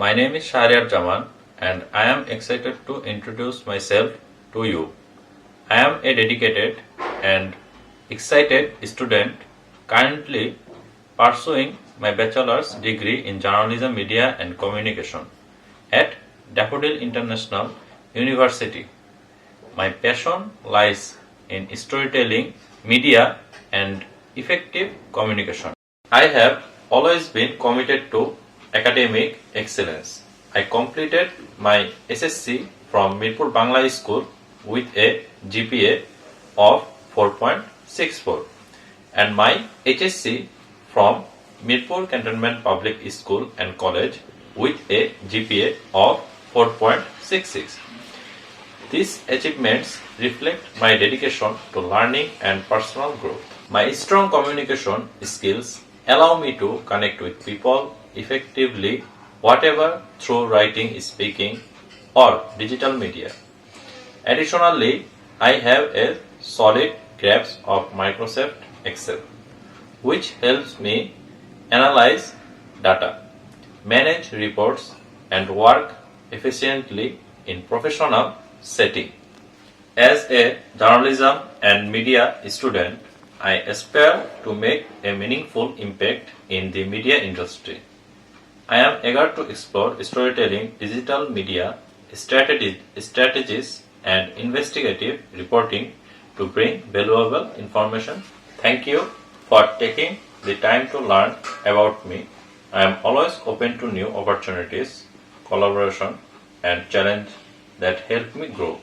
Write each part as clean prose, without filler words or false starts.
My name is Shahryar Jaman and I am excited to introduce myself to you. I am a dedicated and excited student currently pursuing my bachelor's degree in journalism, media and communication at Daffodil International University. My passion lies in storytelling, media and effective communication. I have always been committed to academic excellence. I completed my SSC from Mirpur Bangla School with a GPA of 4.64 and my HSC from Mirpur Cantonment Public School and College with a GPA of 4.66. These achievements reflect my dedication to learning and personal growth. My strong communication skills allow me to connect with people effectively, whatever through writing, speaking, or digital media. Additionally, I have a solid grasp of Microsoft Excel, which helps me analyze data, manage reports, and work efficiently in professional setting. As a journalism and media student, I aspire to make a meaningful impact in the media industry. I am eager to explore storytelling, digital media, strategies, and investigative reporting to bring valuable information. Thank you for taking the time to learn about me. I am always open to new opportunities, collaboration, and challenge that help me grow.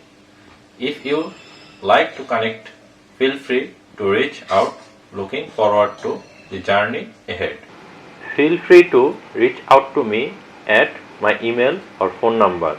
If you like to connect, feel free to reach out. Looking forward to the journey ahead. Feel free to reach out to me at my email or phone number.